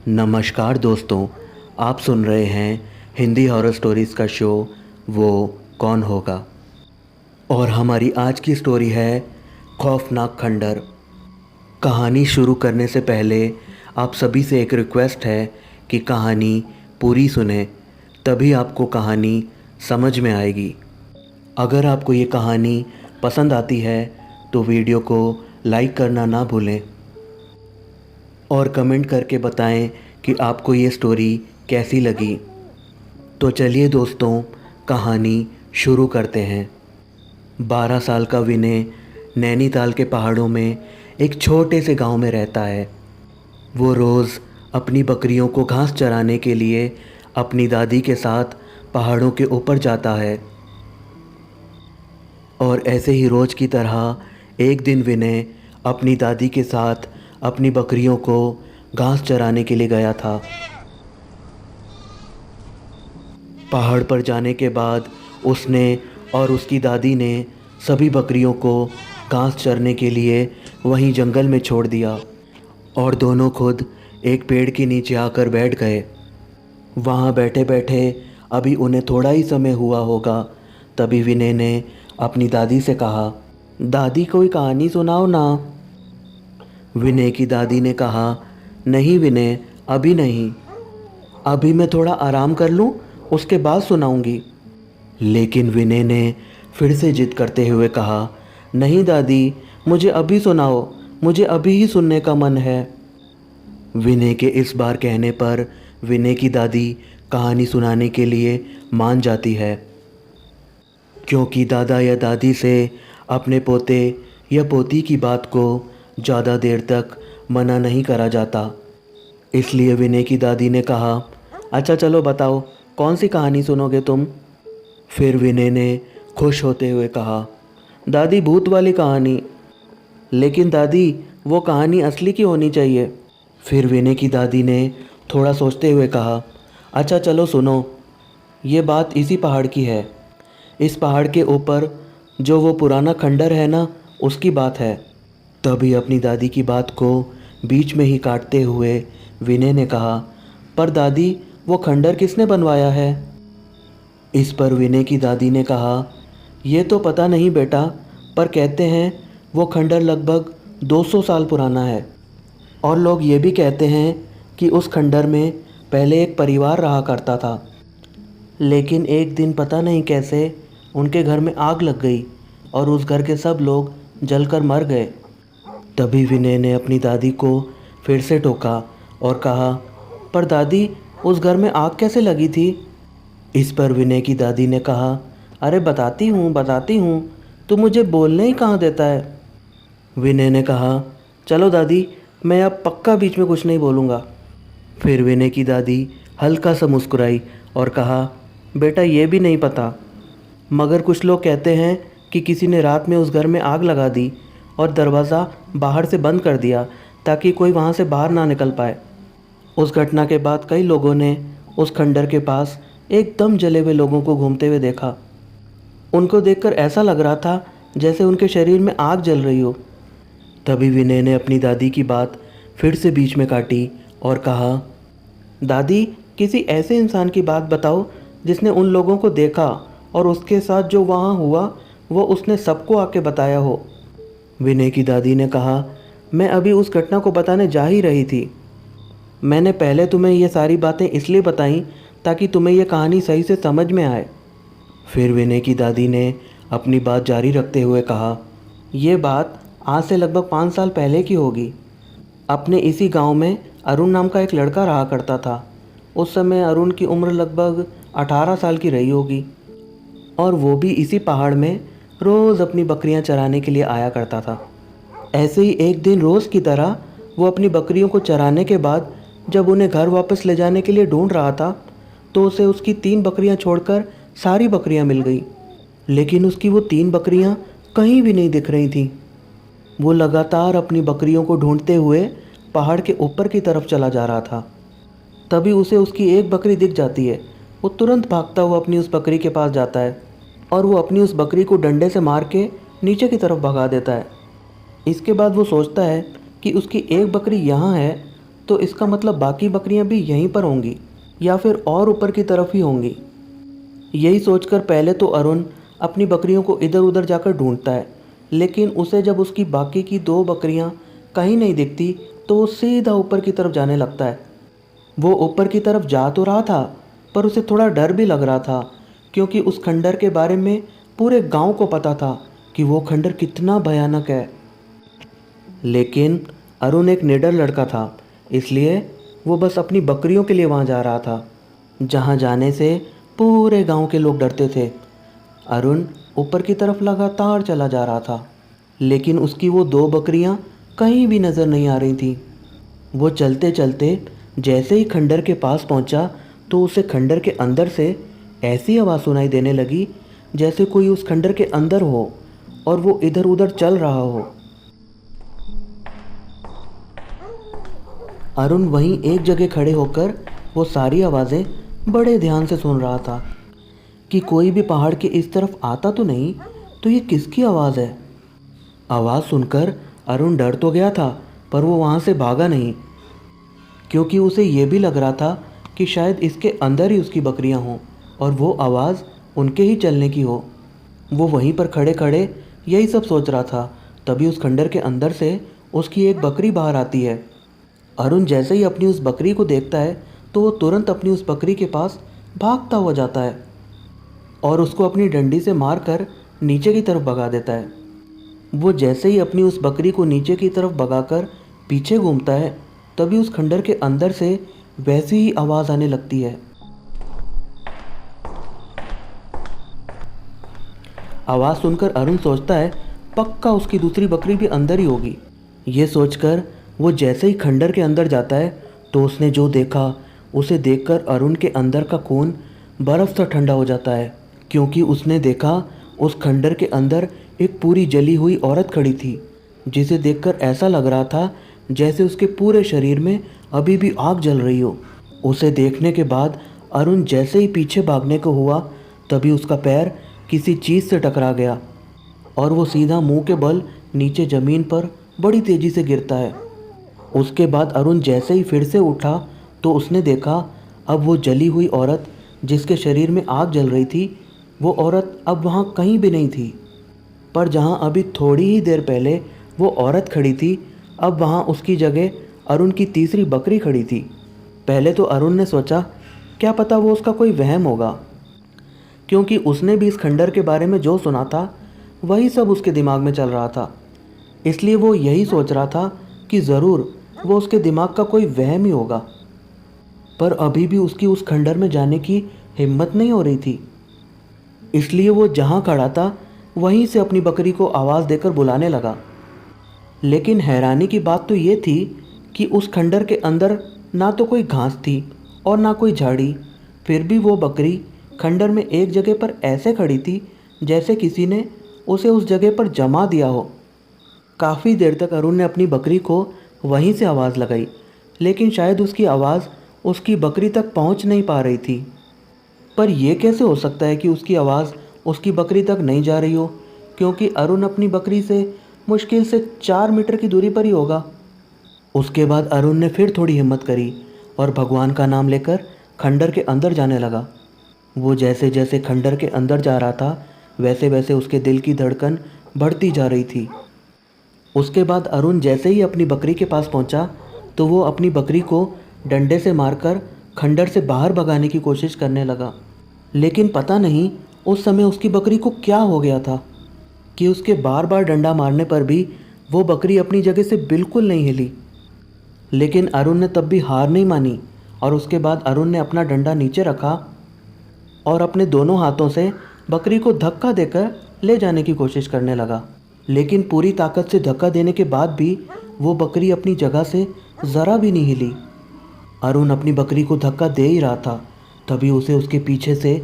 नमस्कार दोस्तों, आप सुन रहे हैं हिंदी हॉरर स्टोरीज़ का शो वो कौन होगा। और हमारी आज की स्टोरी है खौफनाक खंडर। कहानी शुरू करने से पहले आप सभी से एक रिक्वेस्ट है कि कहानी पूरी सुने, तभी आपको कहानी समझ में आएगी। अगर आपको ये कहानी पसंद आती है तो वीडियो को लाइक करना ना भूलें और कमेंट करके बताएं कि आपको ये स्टोरी कैसी लगी। तो चलिए दोस्तों, कहानी शुरू करते हैं। 12 साल का विनय नैनीताल के पहाड़ों में एक छोटे से गांव में रहता है। वो रोज़ अपनी बकरियों को घास चराने के लिए अपनी दादी के साथ पहाड़ों के ऊपर जाता है। और ऐसे ही रोज़ की तरह एक दिन विनय अपनी दादी के साथ अपनी बकरियों को घास चराने के लिए गया था। पहाड़ पर जाने के बाद उसने और उसकी दादी ने सभी बकरियों को घास चरने के लिए वहीं जंगल में छोड़ दिया और दोनों खुद एक पेड़ के नीचे आकर बैठ गए। वहाँ बैठे बैठे अभी उन्हें थोड़ा ही समय हुआ होगा, तभी विनय ने अपनी दादी से कहा, दादी कोई कहानी सुनाओ ना। विनय की दादी ने कहा, नहीं विनय, अभी नहीं, अभी मैं थोड़ा आराम कर लूँ, उसके बाद सुनाऊंगी। लेकिन विनय ने फिर से जिद करते हुए कहा, नहीं दादी, मुझे अभी सुनाओ, मुझे अभी ही सुनने का मन है। विनय के इस बार कहने पर विनय की दादी कहानी सुनाने के लिए मान जाती है, क्योंकि दादा या दादी से अपने पोते या पोती की बात को ज़्यादा देर तक मना नहीं करा जाता। इसलिए विनय की दादी ने कहा, अच्छा चलो बताओ, कौन सी कहानी सुनोगे तुम। फिर विनय ने खुश होते हुए कहा, दादी भूत वाली कहानी। लेकिन दादी वो कहानी असली की होनी चाहिए। फिर विनय की दादी ने थोड़ा सोचते हुए कहा, अच्छा चलो सुनो, ये बात इसी पहाड़ की है। इस पहाड़ के ऊपर जो वो पुराना खंडर है ना, उसकी बात है। तभी अपनी दादी की बात को बीच में ही काटते हुए विनय ने कहा, पर दादी वो खंडर किसने बनवाया है। इस पर विनय की दादी ने कहा, ये तो पता नहीं बेटा, पर कहते हैं वो खंडर लगभग 200 साल पुराना है। और लोग ये भी कहते हैं कि उस खंडर में पहले एक परिवार रहा करता था, लेकिन एक दिन पता नहीं कैसे उनके घर में आग लग गई और उस घर के सब लोग जलकर मर गए। तभी विनय ने अपनी दादी को फिर से टोका और कहा, पर दादी उस घर में आग कैसे लगी थी। इस पर विनय की दादी ने कहा, अरे बताती हूँ, तू मुझे बोलने ही कहाँ देता है। विनय ने कहा, चलो दादी, मैं अब पक्का बीच में कुछ नहीं बोलूँगा। फिर विनय की दादी हल्का सा मुस्कुराई और कहा, बेटा ये भी नहीं पता, मगर कुछ लोग कहते हैं कि किसी ने रात में उस घर में आग लगा दी और दरवाज़ा बाहर से बंद कर दिया ताकि कोई वहाँ से बाहर ना निकल पाए। उस घटना के बाद कई लोगों ने उस खंडर के पास एकदम जले हुए लोगों को घूमते हुए देखा। उनको देखकर ऐसा लग रहा था जैसे उनके शरीर में आग जल रही हो। तभी विनय ने अपनी दादी की बात फिर से बीच में काटी और कहा, दादी किसी ऐसे इंसान की बात बताओ जिसने उन लोगों को देखा और उसके साथ जो वहाँ हुआ वो उसने सबको आके बताया हो। विनय की दादी ने कहा, मैं अभी उस घटना को बताने जा ही रही थी। मैंने पहले तुम्हें ये सारी बातें इसलिए बताई ताकि तुम्हें यह कहानी सही से समझ में आए। फिर विनय की दादी ने अपनी बात जारी रखते हुए कहा, ये बात आज से लगभग 5 साल पहले की होगी। अपने इसी गांव में अरुण नाम का एक लड़का रहा करता था। उस समय अरुण की उम्र लगभग 18 साल की रही होगी और वो भी इसी पहाड़ में रोज़ अपनी बकरियां चराने के लिए आया करता था। ऐसे ही एक दिन रोज़ की तरह वो अपनी बकरियों को चराने के बाद जब उन्हें घर वापस ले जाने के लिए ढूंढ रहा था तो उसे उसकी 3 बकरियां छोड़कर सारी बकरियां मिल गई। लेकिन उसकी वो 3 बकरियां कहीं भी नहीं दिख रही थीं। वो लगातार अपनी बकरियों को ढूंढते हुए पहाड़ के ऊपर की तरफ चला जा रहा था। तभी उसे उसकी एक बकरी दिख जाती है। वो तुरंत भागता हुआ अपनी उस बकरी के पास जाता है और वो अपनी उस बकरी को डंडे से मार के नीचे की तरफ भगा देता है। इसके बाद वो सोचता है कि उसकी एक बकरी यहाँ है तो इसका मतलब बाकी बकरियां भी यहीं पर होंगी या फिर और ऊपर की तरफ ही होंगी। यही सोचकर पहले तो अरुण अपनी बकरियों को इधर उधर जाकर ढूंढता है, लेकिन उसे जब उसकी बाकी की 2 बकरियां कहीं नहीं दिखती तो वो सीधा ऊपर की तरफ जाने लगता है। वो ऊपर की तरफ जा तो रहा था, पर उसे थोड़ा डर भी लग रहा था, क्योंकि उस खंडर के बारे में पूरे गांव को पता था कि वो खंडर कितना भयानक है। लेकिन अरुण एक निडर लड़का था, इसलिए वो बस अपनी बकरियों के लिए वहाँ जा रहा था, जहाँ जाने से पूरे गांव के लोग डरते थे। अरुण ऊपर की तरफ लगातार चला जा रहा था, लेकिन उसकी वो 2 बकरियां कहीं भी नज़र नहीं आ रही थीं। वो चलते चलते जैसे ही खंडर के पास पहुंचा तो उसे खंडर के अंदर से ऐसी आवाज़ सुनाई देने लगी जैसे कोई उस खंडर के अंदर हो और वो इधर उधर चल रहा हो। अरुण वहीं एक जगह खड़े होकर वो सारी आवाज़ें बड़े ध्यान से सुन रहा था कि कोई भी पहाड़ के इस तरफ आता तो नहीं। तो ये किसकी आवाज़ है? आवाज़ सुनकर अरुण डर तो गया था, पर वो वहाँ से भागा नहीं, क्योंकि उसे ये भी लग रहा था कि शायद इसके अंदर ही उसकी बकरियाँ हों और वो आवाज़ उनके ही चलने की हो। वो वहीं पर खड़े खड़े यही सब सोच रहा था, तभी उस खंडर के अंदर से उसकी एक बकरी बाहर आती है। अरुण जैसे ही अपनी उस बकरी को देखता है तो वो तुरंत अपनी उस बकरी के पास भागता हुआ जाता है और उसको अपनी डंडी से मारकर नीचे की तरफ भगा देता है। वो जैसे ही अपनी उस बकरी को नीचे की तरफ भगाकर पीछे घूमता है, तभी उस खंडर के अंदर से वैसी ही आवाज़ आने लगती है। आवाज़ सुनकर अरुण सोचता है पक्का उसकी दूसरी बकरी भी अंदर ही होगी। ये सोचकर वो जैसे ही खंडर के अंदर जाता है तो उसने जो देखा उसे देखकर अरुण के अंदर का खून बर्फ़ सा ठंडा हो जाता है, क्योंकि उसने देखा उस खंडर के अंदर एक पूरी जली हुई औरत खड़ी थी, जिसे देखकर ऐसा लग रहा था जैसे उसके पूरे शरीर में अभी भी आग जल रही हो। उसे देखने के बाद अरुण जैसे ही पीछे भागने को हुआ, तभी उसका पैर किसी चीज़ से टकरा गया और वो सीधा मुंह के बल नीचे ज़मीन पर बड़ी तेज़ी से गिरता है। उसके बाद अरुण जैसे ही फिर से उठा तो उसने देखा अब वो जली हुई औरत जिसके शरीर में आग जल रही थी, वो औरत अब वहाँ कहीं भी नहीं थी, पर जहाँ अभी थोड़ी ही देर पहले वो औरत खड़ी थी, अब वहाँ उसकी जगह अरुण की तीसरी बकरी खड़ी थी। पहले तो अरुण ने सोचा क्या पता वो उसका कोई वहम होगा, क्योंकि उसने भी इस खंडर के बारे में जो सुना था वही सब उसके दिमाग में चल रहा था। इसलिए वो यही सोच रहा था कि ज़रूर वो उसके दिमाग का कोई वहम ही होगा। पर अभी भी उसकी उस खंडर में जाने की हिम्मत नहीं हो रही थी, इसलिए वो जहाँ खड़ा था वहीं से अपनी बकरी को आवाज़ देकर बुलाने लगा। लेकिन हैरानी की बात तो ये थी कि उस खंडर के अंदर ना तो कोई घास थी और ना कोई झाड़ी, फिर भी वो बकरी खंडर में एक जगह पर ऐसे खड़ी थी जैसे किसी ने उसे उस जगह पर जमा दिया हो। काफ़ी देर तक अरुण ने अपनी बकरी को वहीं से आवाज़ लगाई, लेकिन शायद उसकी आवाज़ उसकी बकरी तक पहुंच नहीं पा रही थी। पर यह कैसे हो सकता है कि उसकी आवाज़ उसकी बकरी तक नहीं जा रही हो, क्योंकि अरुण अपनी बकरी से मुश्किल से 4 मीटर की दूरी पर ही होगा। उसके बाद अरुण ने फिर थोड़ी हिम्मत करी और भगवान का नाम लेकर खंडर के अंदर जाने लगा। वो जैसे जैसे खंडर के अंदर जा रहा था वैसे वैसे उसके दिल की धड़कन बढ़ती जा रही थी। उसके बाद अरुण जैसे ही अपनी बकरी के पास पहुंचा तो वो अपनी बकरी को डंडे से मारकर खंडर से बाहर भगाने की कोशिश करने लगा। लेकिन पता नहीं उस समय उसकी बकरी को क्या हो गया था कि उसके बार बार डंडा मारने पर भी वो बकरी अपनी जगह से बिल्कुल नहीं हिली। लेकिन अरुण ने तब भी हार नहीं मानी और उसके बाद अरुण ने अपना डंडा नीचे रखा और अपने दोनों हाथों से बकरी को धक्का देकर ले जाने की कोशिश करने लगा। लेकिन पूरी ताकत से धक्का देने के बाद भी वो बकरी अपनी जगह से ज़रा भी नहीं हिली। अरुण अपनी बकरी को धक्का दे ही रहा था, तभी उसे उसके पीछे से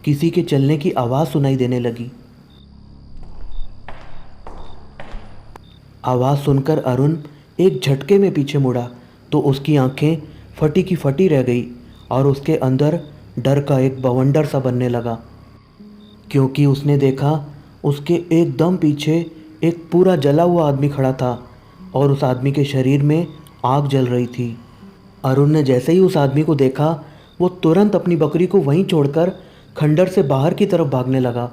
किसी के चलने की आवाज़ सुनाई देने लगी। आवाज़ सुनकर अरुण एक झटके में पीछे मुड़ा तो उसकी आंखें फटी की फटी रह गई और उसके अंदर डर का एक बवंडर सा बनने लगा, क्योंकि उसने देखा उसके एकदम पीछे एक पूरा जला हुआ आदमी खड़ा था और उस आदमी के शरीर में आग जल रही थी। अरुण ने जैसे ही उस आदमी को देखा, वो तुरंत अपनी बकरी को वहीं छोड़कर खंडर से बाहर की तरफ भागने लगा।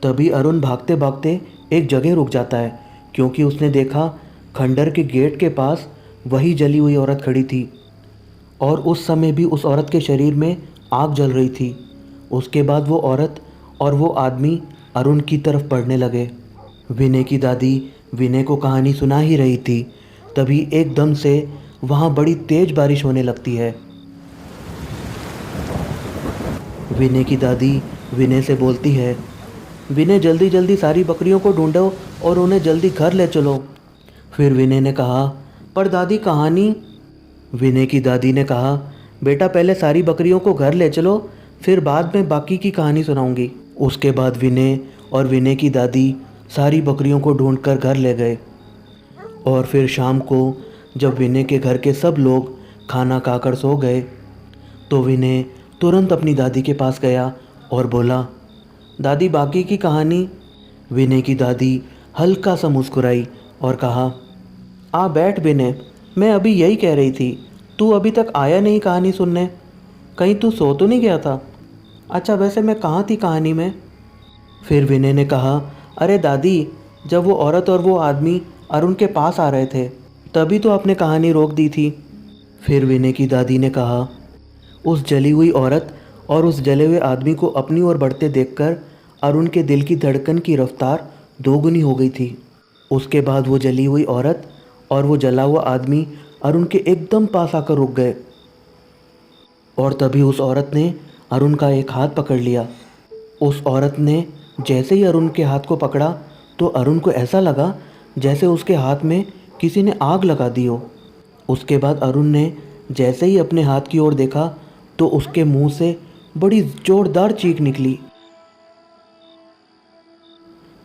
तभी अरुण भागते भागते एक जगह रुक जाता है, क्योंकि उसने देखा खंडर के गेट के पास वही जली हुई औरत खड़ी थी और उस समय भी उस औरत के शरीर में आग जल रही थी। उसके बाद वो औरत और वो आदमी अरुण की तरफ बढ़ने लगे। विनय की दादी विनय को कहानी सुना ही रही थी, तभी एकदम से वहाँ बड़ी तेज बारिश होने लगती है। विनय की दादी विनय से बोलती है, विनय जल्दी जल्दी सारी बकरियों को ढूंढो और उन्हें जल्दी घर ले चलो। फिर विनय ने कहा, पर दादी कहानी। विनय की दादी ने कहा, बेटा पहले सारी बकरियों को घर ले चलो, फिर बाद में बाकी की कहानी सुनाऊंगी। उसके बाद विनय और विनय की दादी सारी बकरियों को ढूंढकर घर ले गए। और फिर शाम को जब विनय के घर के सब लोग खाना खाकर सो गए, तो विनय तुरंत अपनी दादी के पास गया और बोला, दादी बाकी की कहानी। विनय की दादी हल्का सा मुस्कुराई और कहा, आ बैठ विनय, मैं अभी यही कह रही थी, तू अभी तक आया नहीं कहानी सुनने, कहीं तू सो तो नहीं गया था? अच्छा वैसे मैं कहाँ थी कहानी में? फिर विनय ने कहा, अरे दादी, जब वो औरत और वो आदमी अरुण के पास आ रहे थे, तभी तो आपने कहानी रोक दी थी। फिर विनय की दादी ने कहा, उस जली हुई औरत और उस जले हुए आदमी को अपनी ओर बढ़ते देखकर अरुण के दिल की धड़कन की रफ्तार दोगुनी हो गई थी। उसके बाद वो जली हुई औरत और वो जला हुआ आदमी अरुण के एकदम पास आकर रुक गए। और तभी उस औरत ने अरुण का एक हाथ पकड़ लिया। उस औरत ने जैसे ही अरुण के हाथ को पकड़ा, तो अरुण को ऐसा लगा जैसे उसके हाथ में किसी ने आग लगा दी हो। उसके बाद अरुण ने जैसे ही अपने हाथ की ओर देखा, तो उसके मुंह से बड़ी जोरदार चीख निकली,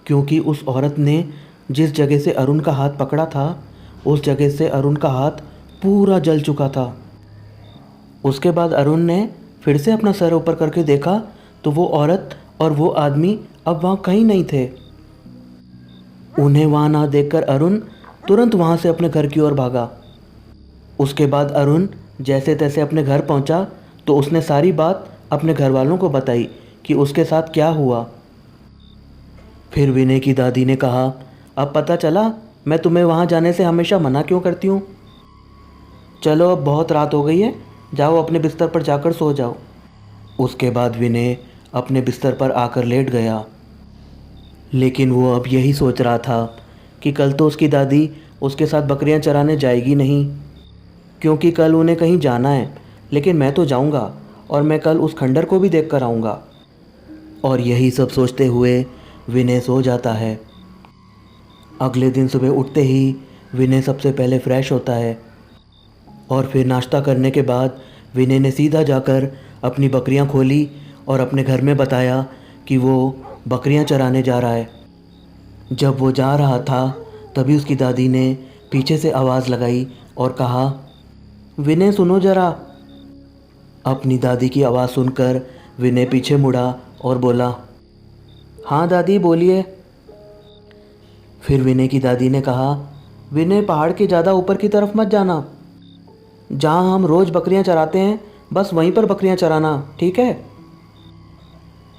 क्योंकि उस औरत ने जिस जगह से अरुण का हाथ पकड़ा था, उस जगह से अरुण का हाथ पूरा जल चुका था। उसके बाद अरुण ने फिर से अपना सर ऊपर करके देखा, तो वो औरत और वो आदमी अब वहाँ कहीं नहीं थे। उन्हें वहाँ ना देखकर अरुण तुरंत वहाँ से अपने घर की ओर भागा। उसके बाद अरुण जैसे तैसे अपने घर पहुँचा, तो उसने सारी बात अपने घर वालों को बताई कि उसके साथ क्या हुआ। फिर विनय की दादी ने कहा, अब पता चला मैं तुम्हें वहाँ जाने से हमेशा मना क्यों करती हूँ। चलो अब बहुत रात हो गई है, जाओ अपने बिस्तर पर जाकर सो जाओ। उसके बाद विनय अपने बिस्तर पर आकर लेट गया। लेकिन वो अब यही सोच रहा था कि कल तो उसकी दादी उसके साथ बकरियां चराने जाएगी नहीं, क्योंकि कल उन्हें कहीं जाना है, लेकिन मैं तो जाऊंगा और मैं कल उस खंडर को भी देख कर आऊँगा। और यही सब सोचते हुए विनय सो जाता है। अगले दिन सुबह उठते ही विनय सबसे पहले फ्रेश होता है और फिर नाश्ता करने के बाद विनय ने सीधा जाकर अपनी बकरियां खोली और अपने घर में बताया कि वो बकरियां चराने जा रहा है। जब वो जा रहा था, तभी उसकी दादी ने पीछे से आवाज़ लगाई और कहा, विनय सुनो ज़रा। अपनी दादी की आवाज़ सुनकर विनय पीछे मुड़ा और बोला, हाँ दादी बोलिए। फिर विनय की दादी ने कहा, विनय पहाड़ के ज़्यादा ऊपर की तरफ मत जाना, जहाँ हम रोज़ बकरियां चराते हैं बस वहीं पर बकरियां चराना, ठीक है?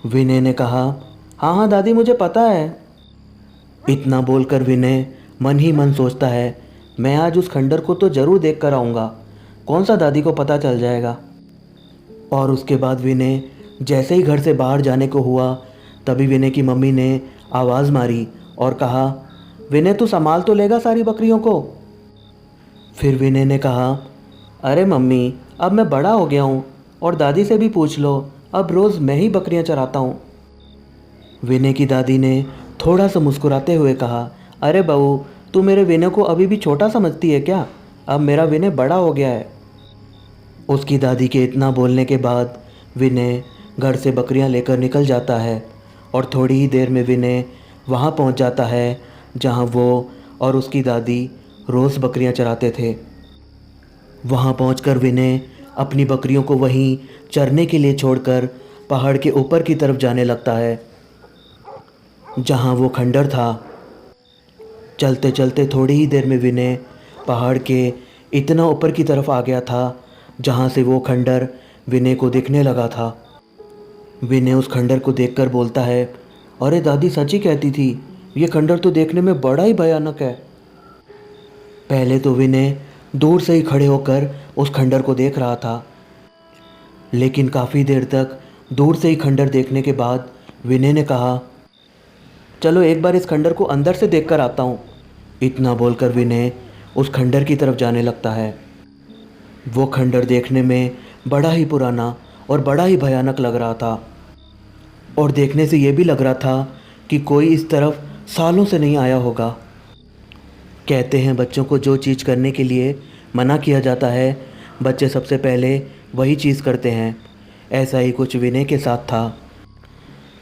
विनय ने कहा, हाँ हाँ दादी मुझे पता है। इतना बोलकर विनय मन ही मन सोचता है, मैं आज उस खंडर को तो ज़रूर देख कर आऊँगा, कौन सा दादी को पता चल जाएगा। और उसके बाद विनय जैसे ही घर से बाहर जाने को हुआ, तभी विनय की मम्मी ने आवाज़ मारी और कहा, विनय तू संभाल तो लेगा सारी बकरियों को? फिर विनय ने कहा, अरे मम्मी अब मैं बड़ा हो गया हूँ और दादी से भी पूछ लो, अब रोज़ मैं ही बकरियाँ चराता हूँ। विनय की दादी ने थोड़ा सा मुस्कुराते हुए कहा, अरे बहू तू मेरे विनय को अभी भी छोटा समझती है क्या? अब मेरा विनय बड़ा हो गया है। उसकी दादी के इतना बोलने के बाद विनय घर से बकरियां लेकर निकल जाता है और थोड़ी ही देर में विनय वहां पहुंच जाता है जहां वो और उसकी दादी रोज़ बकरियां चराते थे। वहां पहुंचकर विनय अपनी बकरियों को वहीं चरने के लिए छोड़कर पहाड़ के ऊपर की तरफ जाने लगता है जहां वो खंडर था। चलते चलते थोड़ी ही देर में विनय पहाड़ के इतना ऊपर की तरफ आ गया था जहाँ से वो खंडर विनय को दिखने लगा था। विनय उस खंडर को देखकर बोलता है, अरे दादी सच ही कहती थी, ये खंडर तो देखने में बड़ा ही भयानक है। पहले तो विनय दूर से ही खड़े होकर उस खंडर को देख रहा था, लेकिन काफ़ी देर तक दूर से ही खंडर देखने के बाद विनय ने कहा, चलो एक बार इस खंडर को अंदर से देखकर आता हूँ। इतना बोलकर विनय उस खंडर की तरफ जाने लगता है। वो खंडर देखने में बड़ा ही पुराना और बड़ा ही भयानक लग रहा था, और देखने से ये भी लग रहा था कि कोई इस तरफ सालों से नहीं आया होगा। कहते हैं बच्चों को जो चीज़ करने के लिए मना किया जाता है, बच्चे सबसे पहले वही चीज़ करते हैं। ऐसा ही कुछ विनय के साथ था।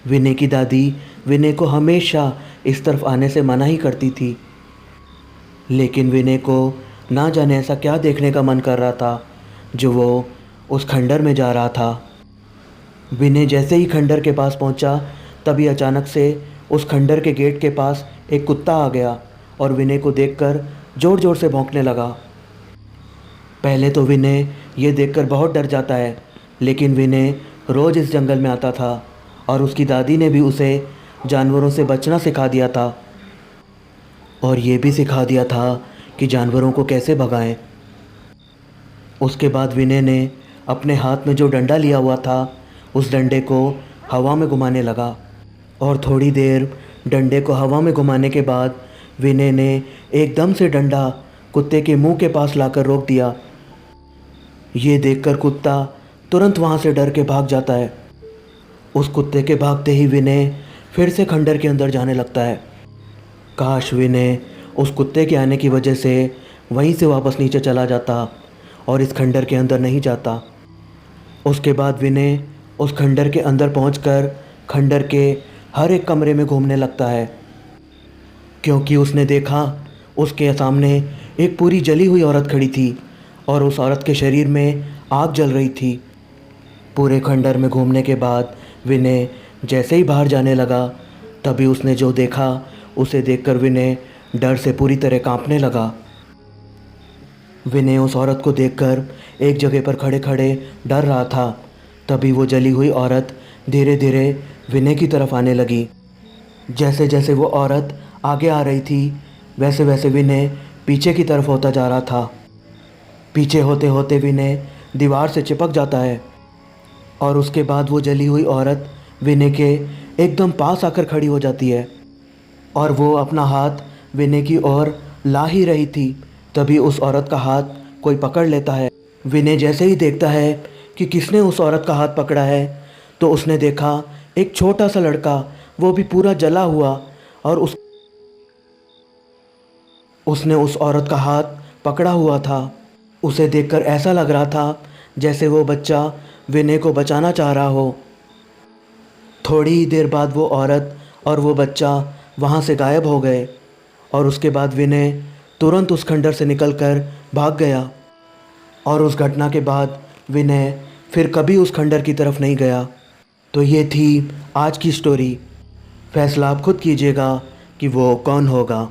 विनय की दादी विनय को हमेशा इस तरफ आने से मना ही करती थी, लेकिन विनय को ना जाने ऐसा क्या देखने का मन कर रहा था जो वो उस खंडर में जा रहा था। विनय जैसे ही खंडर के पास पहुंचा, तभी अचानक से उस खंडर के गेट के पास एक कुत्ता आ गया और विनय को देखकर ज़ोर ज़ोर से भौंकने लगा। पहले तो विनय ये देखकर बहुत डर जाता है, लेकिन विनय रोज़ इस जंगल में आता था और उसकी दादी ने भी उसे जानवरों से बचना सिखा दिया था, और ये भी सिखा दिया था कि जानवरों को कैसे भगाएं। उसके बाद विनय ने अपने हाथ में जो डंडा लिया हुआ था, उस डंडे को हवा में घुमाने लगा, और थोड़ी देर डंडे को हवा में घुमाने के बाद विनय ने एकदम से डंडा कुत्ते के मुंह के पास लाकर रोक दिया। ये देखकर कुत्ता तुरंत वहाँ से डर के भाग जाता है। उस कुत्ते के भागते ही विनय फिर से खंडर के अंदर जाने लगता है। काश विनय उस कुत्ते के आने की वजह से वहीं से वापस नीचे चला जाता और इस खंडर के अंदर नहीं जाता। उसके बाद विनय उस खंडर के अंदर पहुंचकर खंडर के हर एक कमरे में घूमने लगता है, क्योंकि उसने देखा उसके सामने एक पूरी जली हुई औरत खड़ी थी और उस औरत के शरीर में आग जल रही थी। पूरे खंडर में घूमने के बाद विनय जैसे ही बाहर जाने लगा, तभी उसने जो देखा उसे देखकर विनय डर से पूरी तरह कांपने लगा। विनय उस औरत को देखकर एक जगह पर खड़े खड़े डर रहा था। तभी वो जली हुई औरत धीरे धीरे विनय की तरफ आने लगी। जैसे जैसे वो औरत आगे आ रही थी, वैसे वैसे विनय पीछे की तरफ होता जा रहा था। पीछे होते होते विनय दीवार से चिपक जाता है, और उसके बाद वो जली हुई औरत विनय के एकदम पास आकर खड़ी हो जाती है, और वो अपना हाथ विनय की ओर ला ही रही थी। तभी उस औरत का हाथ कोई पकड़ लेता है। विनय जैसे ही देखता है कि किसने उस औरत का हाथ पकड़ा है, तो उसने देखा एक छोटा सा लड़का, वो भी पूरा जला हुआ, और उसने उस औरत का हाथ पकड़ा हुआ था। उसे देखकर ऐसा लग रहा था जैसे वो बच्चा विनय को बचाना चाह रहा हो। थोड़ी ही देर बाद वो औरत और वो बच्चा वहाँ से गायब हो गए, और उसके बाद विनय तुरंत उस खंडर से निकलकर भाग गया, और उस घटना के बाद विनय फिर कभी उस खंडर की तरफ नहीं गया। तो ये थी आज की स्टोरी। फैसला आप खुद कीजिएगा कि वो कौन होगा।